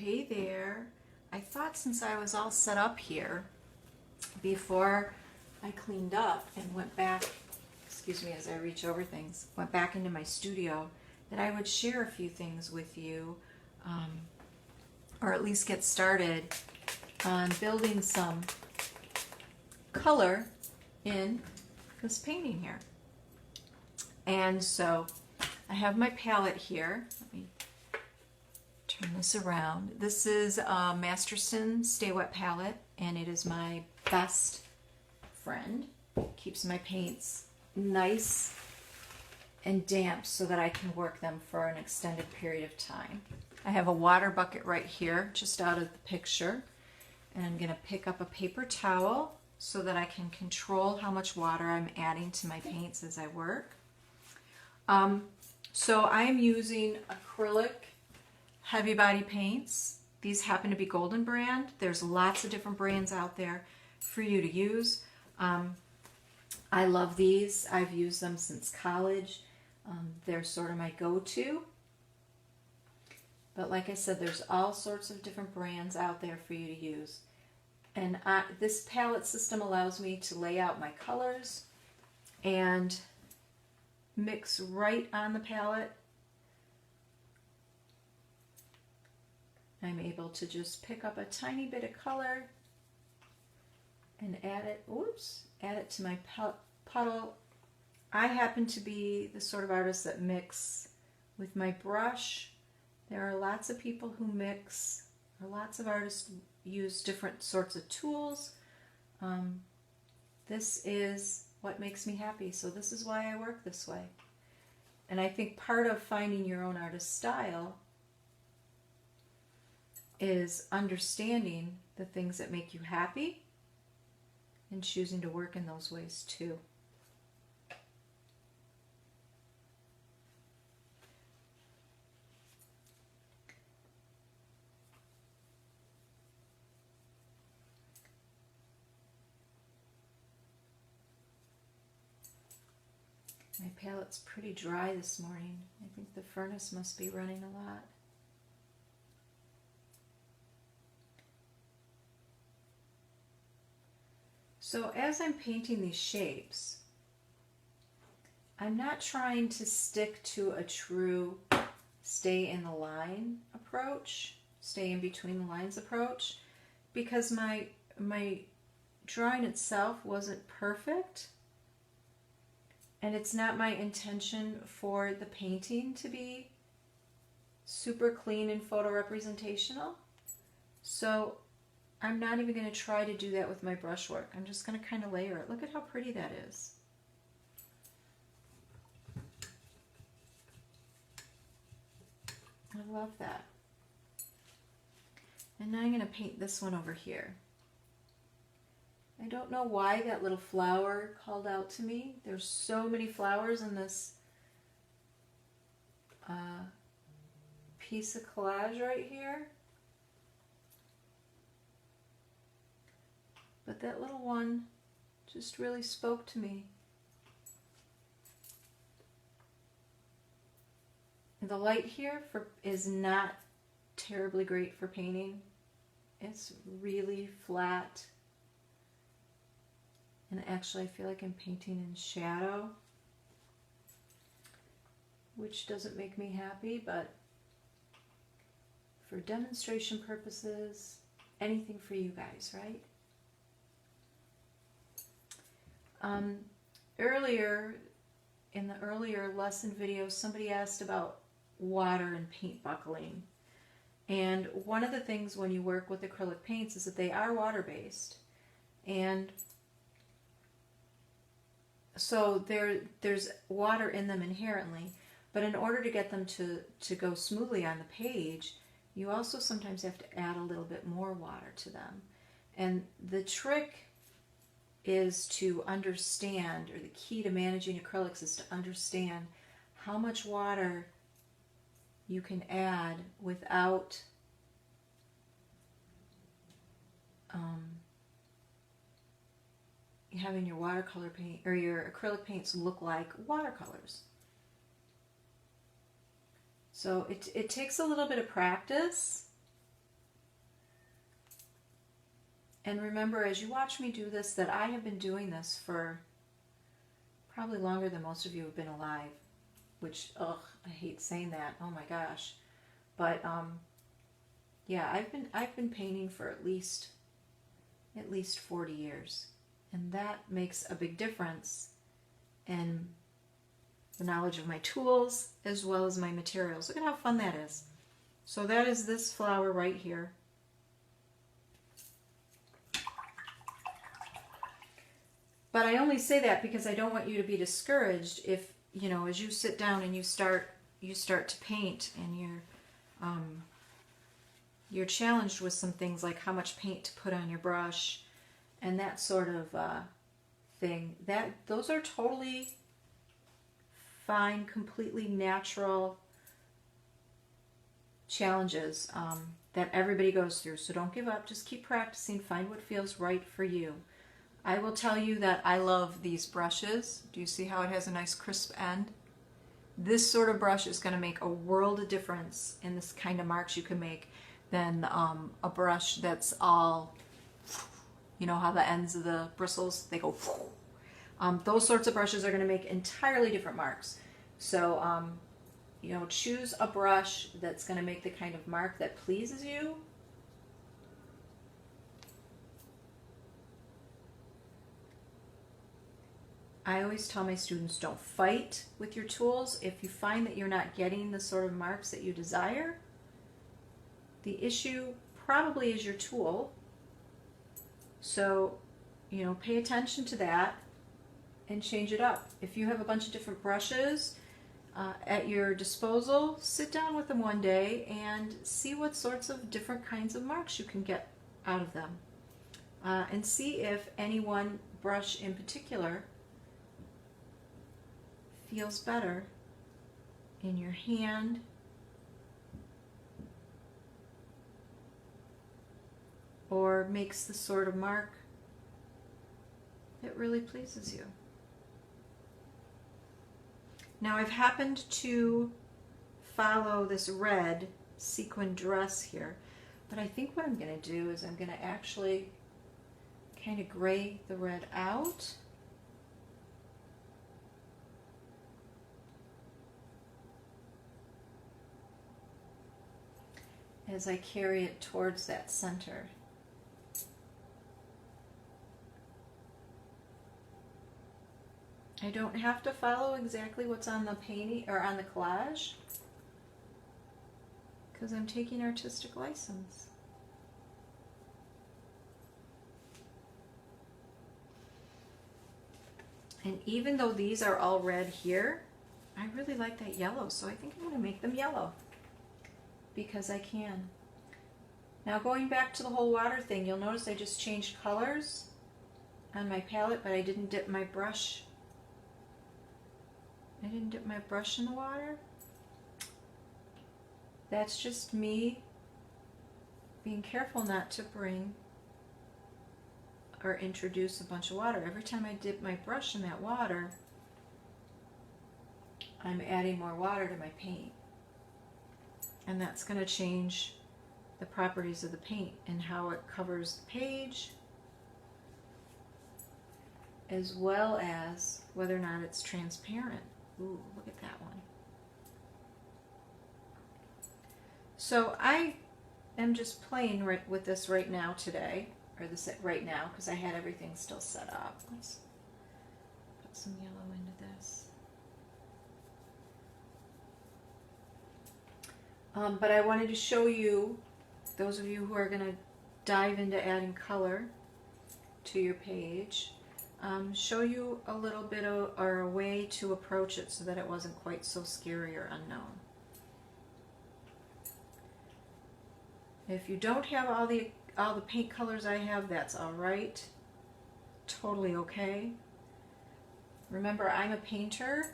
Hey there. I thought since I was all set up here before I cleaned up and went back, excuse me as I reach over things, went back into my studio, that I would share a few things with you, or at least get started on building some color in this painting here. And so I have my palette here. Let me turn this around. This is a Masterson sta-wet palette, and it is my best friend. Keeps my paints nice and damp so that I can work them for an extended period of time. I have a water bucket right here, just out of the picture, and I'm going to pick up a paper towel so that I can control how much water I'm adding to my paints as I work. So I'm using acrylic heavy body paints. These happen to be Golden brand. There's lots of different brands out there for you to use. I love these. I've used them since college. They're sort of my go-to. But like I said, there's all sorts of different brands out there for you to use. And this palette system allows me to lay out my colors and mix right on the palette. I'm able to just pick up a tiny bit of color and add it to my puddle. I happen to be the sort of artist that mix with my brush. There are lots of people who mix, or lots of artists use different sorts of tools. This is what makes me happy, so this is why I work this way. And I think part of finding your own artist style is understanding the things that make you happy and choosing to work in those ways too. My palette's pretty dry this morning. I think the furnace must be running a lot. So as I'm painting these shapes, I'm not trying to stick to a true stay in the line approach, stay in between the lines approach, because my drawing itself wasn't perfect, and it's not my intention for the painting to be super clean and photo representational. So I'm not even going to try to do that with my brushwork. I'm just going to kind of layer it. Look at how pretty that is. I love that. And now I'm going to paint this one over here. I don't know why that little flower called out to me. There's so many flowers in this piece of collage right here. But that little one just really spoke to me. The light here is not terribly great for painting. It's really flat. And actually I feel like I'm painting in shadow, which doesn't make me happy, but for demonstration purposes, anything for you guys, right? Earlier, in the earlier lesson videos, somebody asked about water and paint buckling. And one of the things when you work with acrylic paints is that they are water-based. And so there's water in them inherently, but in order to get them to go smoothly on the page, you also sometimes have to add a little bit more water to them. And the trick is to understand, or the key to managing acrylics is to understand how much water you can add without having your watercolor paint or your acrylic paints look like watercolors. So it takes a little bit of practice, And remember, as you watch me do this, that I have been doing this for probably longer than most of you have been alive, which, ugh, I hate saying that. Oh my gosh. But yeah, I've been painting for at least 40 years. And that makes a big difference in the knowledge of my tools as well as my materials. Look at how fun that is. So that is this flower right here. But I only say that because I don't want you to be discouraged if, you know, as you sit down and you start to paint and you're challenged with some things like how much paint to put on your brush and that sort of thing. Those are totally fine, completely natural challenges that everybody goes through. So don't give up. Just keep practicing. Find what feels right for you. I will tell you that I love these brushes. Do you see how it has a nice crisp end? This sort of brush is going to make a world of difference in this kind of marks you can make than a brush that's all, you know how the ends of the bristles, they go, those sorts of brushes are going to make entirely different marks. So, you know, choose a brush that's going to make the kind of mark that pleases you. I always tell my students, don't fight with your tools. If you find that you're not getting the sort of marks that you desire, the issue probably is your tool. So, you know, pay attention to that and change it up. If you have a bunch of different brushes at your disposal, sit down with them one day and see what sorts of different kinds of marks you can get out of them. And see if any one brush in particular feels better in your hand, or makes the sort of mark that really pleases you. Now I've happened to follow this red sequin dress here, but I think what I'm going to do is I'm going to actually kind of gray the red out. As I carry it towards that center. I don't have to follow exactly what's on the painting or on the collage because I'm taking artistic license. And even though these are all red here, I really like that yellow, so I think I'm going to make them yellow because I can. Now going back to the whole water thing, you'll notice I just changed colors on my palette, but I didn't dip my brush. I didn't dip my brush in the water. That's just me being careful not to bring or introduce a bunch of water. Every time I dip my brush in that water, I'm adding more water to my paint. And that's going to change the properties of the paint and how it covers the page, as well as whether or not it's transparent. Ooh, look at that one. So I am just playing with this right now today, or this right now, because I had everything still set up. Let's put some yellow into this. But I wanted to show you, those of you who are going to dive into adding color to your page, show you a little bit of, or a way to approach it so that it wasn't quite so scary or unknown. If you don't have all the paint colors I have, that's all right. Totally okay. Remember, I'm a painter.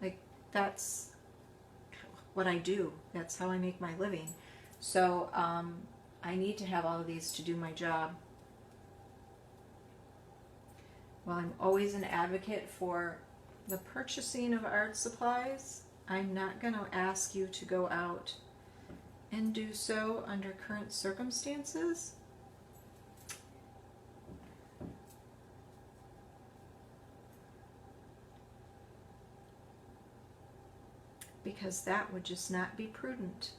Like, that's what I do. That's how I make my living. So I need to have all of these to do my job. While I'm always an advocate for the purchasing of art supplies, I'm not going to ask you to go out and do so under current circumstances. because that would just not be prudent.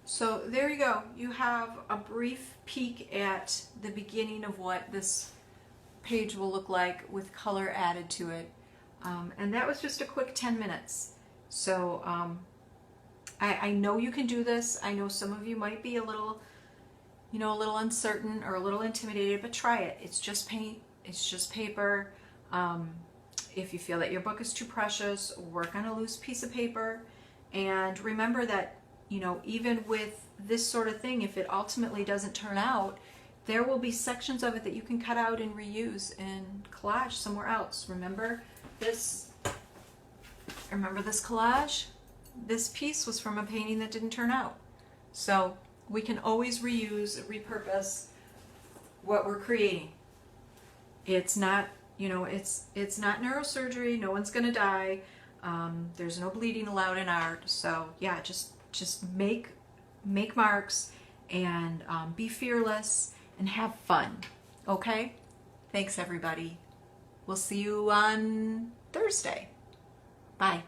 So there you go. You have a brief peek at the beginning of what this page will look like with color added to it. And that was just a quick 10 minutes. So I know you can do this. I know some of you might be a little, a little uncertain or a little intimidated, but try it. It's just paint. It's just paper. If you feel that your book is too precious, work on a loose piece of paper. And remember that, even with this sort of thing, if it ultimately doesn't turn out, there will be sections of it that you can cut out and reuse and collage somewhere else. Remember this collage? This piece was from a painting that didn't turn out. So we can always reuse, repurpose what we're creating. It's not, it's not neurosurgery. No one's going to die. There's no bleeding allowed in art. So yeah, just make marks and be fearless and have fun. Okay? Thanks, everybody. We'll see you on Thursday. Bye.